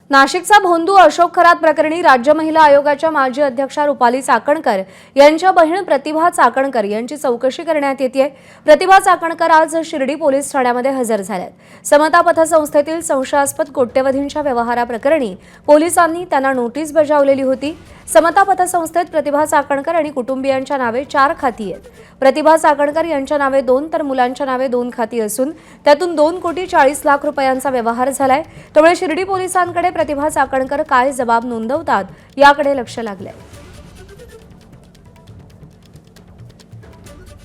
नाशिकचा भोंदू अशोक खरात प्रकरणी राज्य महिला आयोगाच्या माजी अध्यक्षा रुपाली चाकणकर यांच्या बहीण प्रतिभा चाकणकर यांची चौकशी करण्यात येते। प्रतिभा चाकणकर आज शिर्डी पोलीस ठाण्यामध्ये हजर झाल्यात। समता पतसंस्थेतील संशयास्पद कोट्यवधींच्या व्यवहाराप्रकरणी पोलिसांनी त्यांना नोटीस बजावलेली होती। समता पतसंस्थेत प्रतिभा चाकणकर आणि कुटुंबियांच्या नावे 4 खाती आहेत। प्रतिभा चाकणकर यांच्या नावे 2 तर मुलांच्या नावे 2 खाती असून त्यातून 2,40,00,000 रुपयांचा व्यवहार झालाय। त्यामुळे शिर्डी पोलिसांकडे प्रतिभा चाकणकर काय जबाब नोंदवतात याकडे लक्ष लागलंय।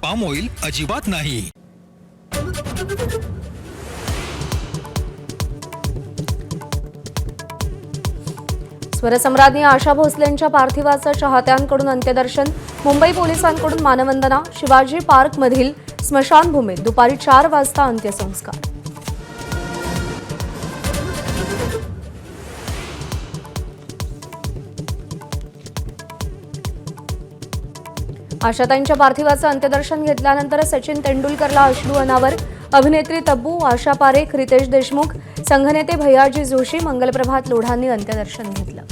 पाम ऑइल अजिबात नाही। स्वरसम्राज्ञी आशा भोसलेंच्या पार्थिवाचं चाहत्यांकडून अंत्यदर्शन। मुंबई पोलिसांकडून मानवंदना। शिवाजी पार्कमधील स्मशानभूमीत दुपारी 4 वाजता अंत्यसंस्कार। आशाताईंच्या पार्थिवाचं अंत्यदर्शन घेतल्यानंतर सचिन तेंडुलकरला अश्रू अनावर। अभिनेत्री तब्बू, आशा पारेख, रितेश देशमुख, संघनेते भैयाजी जोशी, मंगलप्रभात लोढांनी अंत्यदर्शन घेतलं।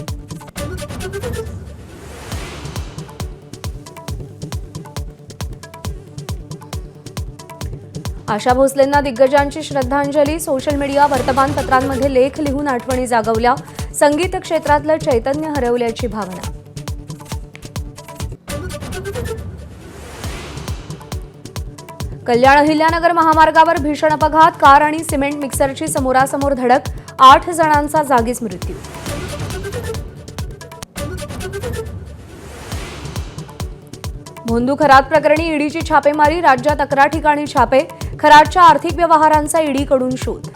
आशा भोसलेंना दिग्गजांची श्रद्धांजली। सोशल मीडिया, वर्तमानपत्रांमध्ये लेख लिहून आठवणी जागवल्या। संगीत क्षेत्रातलं चैतन्य हरवल्याची भावना। कल्याण अहिल्यानगर महामार्गावर भीषण अपघात। कार आणि सिमेंट मिक्सरची समोरासमोर धडक। 8 जणांचा जागीच मृत्यू। भोंदू खरात प्रकरणी ईडीची छापेमारी। राज्यात 11 ठिकाणी छापे। खरातच्या आर्थिक व्यवहारांचा ईडीकडून शोध।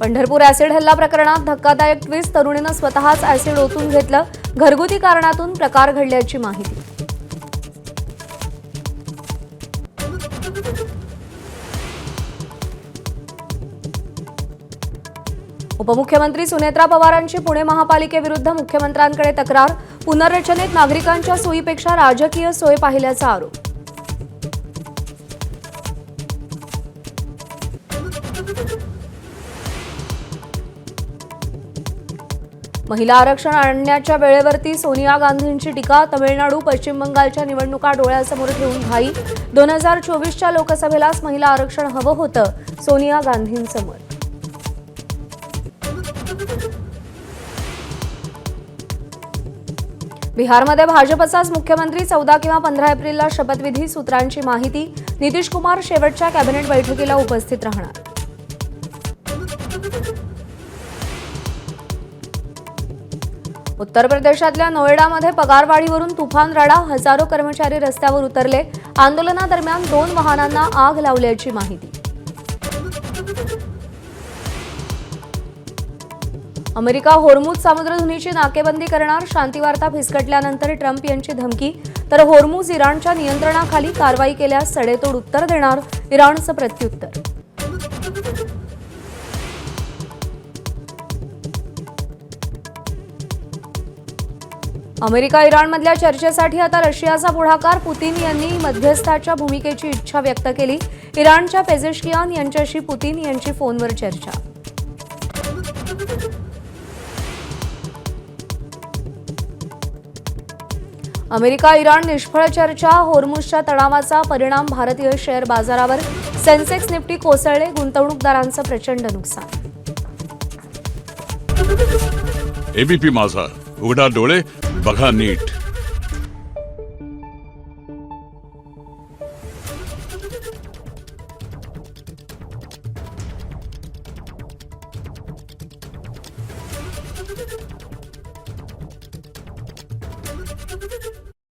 पंढरपूर ऍसिड हल्ला प्रकरणात धक्कादायक ट्विस्ट। तरुणीनं स्वतःच ऍसिड ओतून घेतलं। घरगुती कारणातून प्रकार घडल्याची माहिती। उपमुख्यमंत्री सुनेत्रा पवारांची पुणे महापालिकेविरुद्ध मुख्यमंत्र्यांकडे तक्रार। पुनर्रचनेत नागरिकांच्या सोयीपेक्षा राजकीय सोय पाहिल्याचा आरोप। महिला आरक्षण आणण्याच्या वेळेवरती सोनिया गांधींची टीका। तमिळनाडू, पश्चिम बंगालच्या निवडणुका डोळ्यासमोर ठेवून घाई। 2024च्या लोकसभेलाच महिला आरक्षण हवं होतं, सोनिया गांधींचं मत। बिहारमध्ये भाजपचाच मुख्यमंत्री। 14 किंवा 15 एप्रिलला शपथविधी। सूत्रांची माहिती, नितीश कुमार शेवटच्या कॅबिनेट बैठकीला उपस्थित राहणार। उत्तर प्रदेशातल्या नोएडामध्ये पगारवाढीवरून तुफान राडा। हजारो कर्मचारी रस्त्यावर उतरले। आंदोलनादरम्यान 2 वाहनांना आग लावल्याची माहिती। अमेरिका होर्मुझ सामुद्रधुनीची नाकेबंदी करणार। शांतीवार्ता फिसकटल्यानंतर ट्रम्प यांची धमकी। तर होर्मुझ इराणच्या नियंत्रणाखाली कारवाई केल्यास सडेतोड उत्तर देणार, इराणचं प्रत्युत्तर। अमेरिका इराणमधल्या चर्चेसाठी आता रशियाचा पुढाकार। पुतीन यांनी मध्यस्थाच्या भूमिकेची इच्छा व्यक्त केली। इराणच्या पेजेशकियान यांच्याशी पुतीन यांची फोनवर चर्चा। अमेरिका इराण निष्फळ चर्चा। होर्मुझच्या तणावाचा परिणाम भारतीय शेअर बाजारावर। सेन्सेक्स निफ्टी कोसळले। गुंतवणूकदारांचं प्रचंड नुकसान। एबीपी माझा, उघडा डोळे बघा नीट।